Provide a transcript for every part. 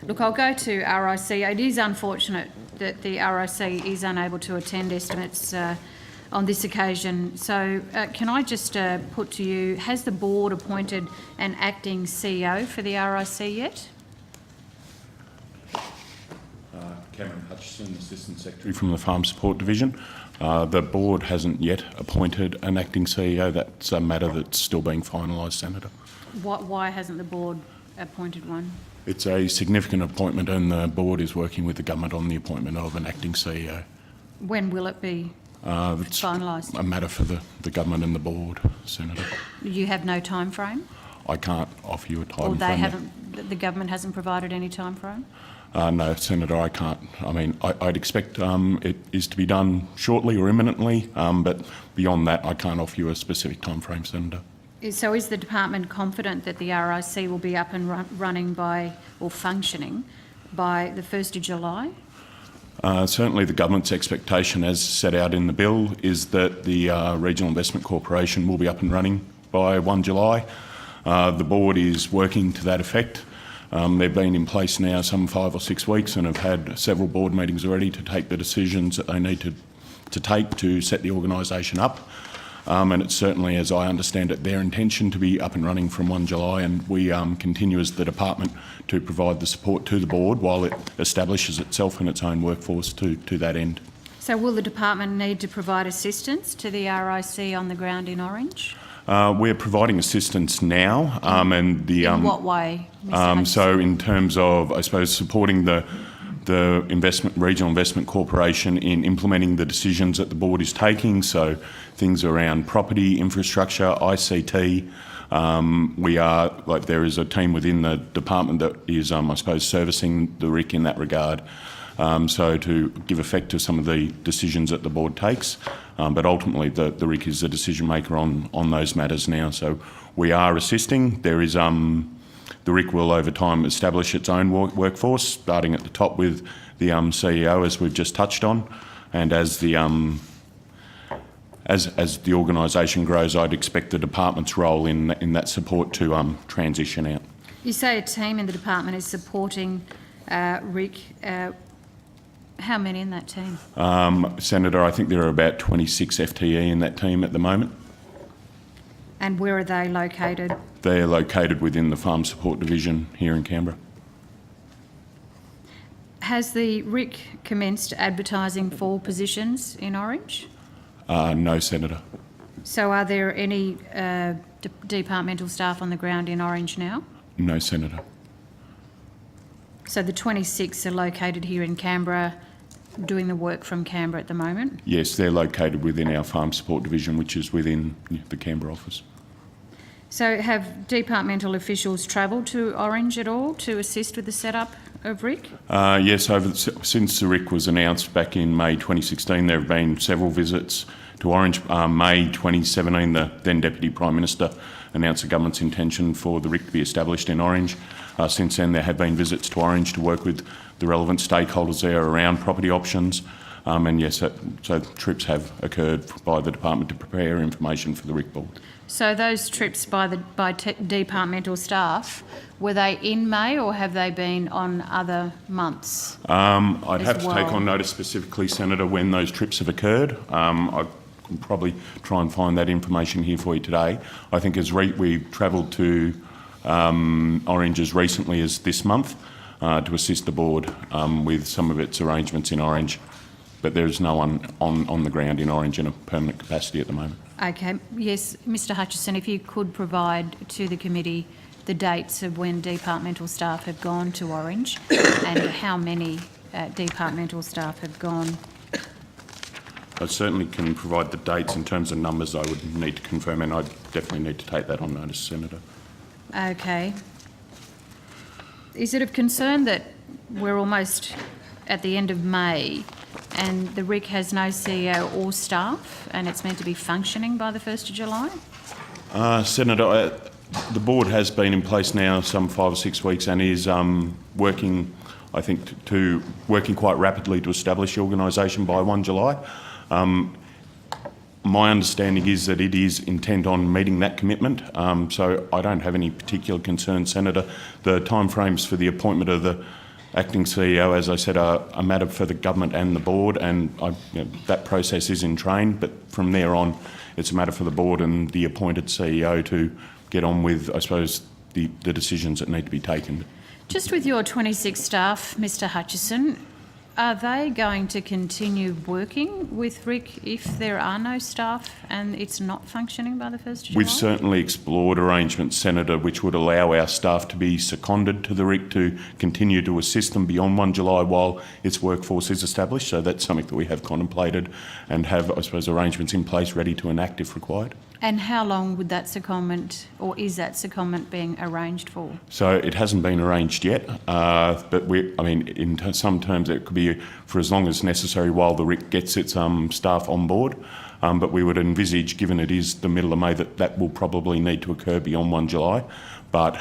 Look, I'll go to RIC. It is unfortunate that the RIC is unable to attend estimates on this occasion. So can I just put to you, has the board appointed an acting CEO for the RIC yet? Cameron Hutchison, Assistant Secretary from the Farm Support Division. The board hasn't yet appointed an acting CEO. That's a matter that's still being finalised, Senator. Why hasn't the board appointed one? It's a significant appointment and the board is working with the government on the appointment of an acting CEO. When will it be finalised? A matter for the government and the board, Senator. You have no time frame? I can't offer you a time Or frame. The government hasn't provided any time frame? No, Senator, I can't. I mean, I'd expect it is to be done shortly or imminently, but beyond that, I can't offer you a specific time frame, Senator. So is the department confident that the RIC will be up and running or functioning by the 1st of July? Certainly the government's expectation, as set out in the bill, is that the Regional Investment Corporation will be up and running by 1 July. The board is working to that effect. They've been in place now some 5 or 6 weeks and have had several board meetings already to take the decisions that they need to take to set the organisation up. And it's certainly, as I understand it, their intention to be up and running from 1 July, and we continue as the department to provide the support to the board while it establishes itself and its own workforce to that end. So will the department need to provide assistance to the RIC on the ground in Orange? We're providing assistance now, and the in what way, Mr. so in terms of, I suppose, supporting the Regional Investment Corporation in implementing the decisions that the board is taking. So things around property, infrastructure, ICT. There is a team within the department that is, I suppose, servicing the RIC in that regard. So to give effect to some of the decisions that the board takes, but ultimately the RIC is the decision maker on those matters now. So we are assisting. There is the RIC will over time establish its own workforce, starting at the top with the CEO, as we've just touched on, and as the organisation grows, I'd expect the department's role in that support to transition out. You say a team in the department is supporting RIC. How many in that team? Senator, I think there are about 26 FTE in that team at the moment. And where are they located? They're located within the Farm Support Division here in Canberra. Has the RIC commenced advertising for positions in Orange? No, Senator. So are there any departmental staff on the ground in Orange now? No, Senator. So the 26 are located here in Canberra, doing the work from Canberra at the moment? Yes, they're located within our Farm Support Division, which is within the Canberra office. So have departmental officials travelled to Orange at all to assist with the setup of RIC? Yes, since the RIC was announced back in May 2016, there have been several visits to Orange. May 2017, the then Deputy Prime Minister announced the government's intention for the RIC to be established in Orange. Since then, there have been visits to Orange to work with the relevant stakeholders there around property options. And yes, so trips have occurred by the department to prepare information for the RIC Board. So those trips by departmental staff, were they in May or have they been on other months? I'd have to take on notice specifically, Senator, when those trips have occurred. I can probably try and find that information here for you today. I think as we travelled to Orange as recently as this month to assist the board with some of its arrangements in Orange, but there's no one on the ground in Orange in a permanent capacity at the moment. Okay. Yes, Mr Hutchison, if you could provide to the committee the dates of when departmental staff have gone to Orange and how many departmental staff have gone. I certainly can provide the dates. In terms of numbers, I would need to confirm, and I definitely need to take that on notice, Senator. Okay. Is it of concern that we're almost at the end of May and the RIC has no CEO or staff and it's meant to be functioning by the 1st of July? Senator, the board has been in place now some 5 or 6 weeks and is working, I think, working quite rapidly to establish the organisation by 1 July. My understanding is that it is intent on meeting that commitment, so I don't have any particular concern, Senator. The timeframes for the appointment of the acting CEO, as I said, are a matter for the government and the board, and that process is in train. But from there on, it's a matter for the board and the appointed CEO to get on with, I suppose, the decisions that need to be taken. Just with your 26 staff, Mr Hutchison, are they going to continue working with RIC if there are no staff and it's not functioning by the 1st of July? We've certainly explored arrangements, Senator, which would allow our staff to be seconded to the RIC to continue to assist them beyond 1 July while its workforce is established. So that's something that we have contemplated and have, I suppose, arrangements in place ready to enact if required. And how long would that secondment, or is that secondment being arranged for? So it hasn't been arranged yet, but in some terms it could be for as long as necessary while the RIC gets its staff on board. But we would envisage, given it is the middle of May, that will probably need to occur beyond 1 July. But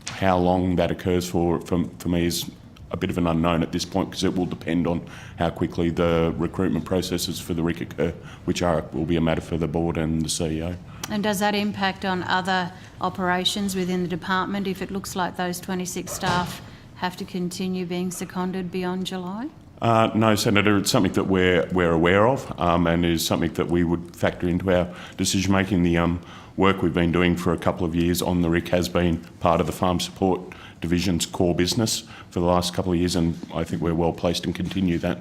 how long that occurs for me is a bit of an unknown at this point, because it will depend on how quickly the recruitment processes for the RIC occur, which will be a matter for the board and the CEO. And does that impact on other operations within the department if it looks like those 26 staff have to continue being seconded beyond July? No, Senator, it's something that we're aware of, and is something that we would factor into our decision making. The work we've been doing for a couple of years on the RIC has been part of the Farm Support Division's core business for the last couple of years, and I think we're well placed to continue that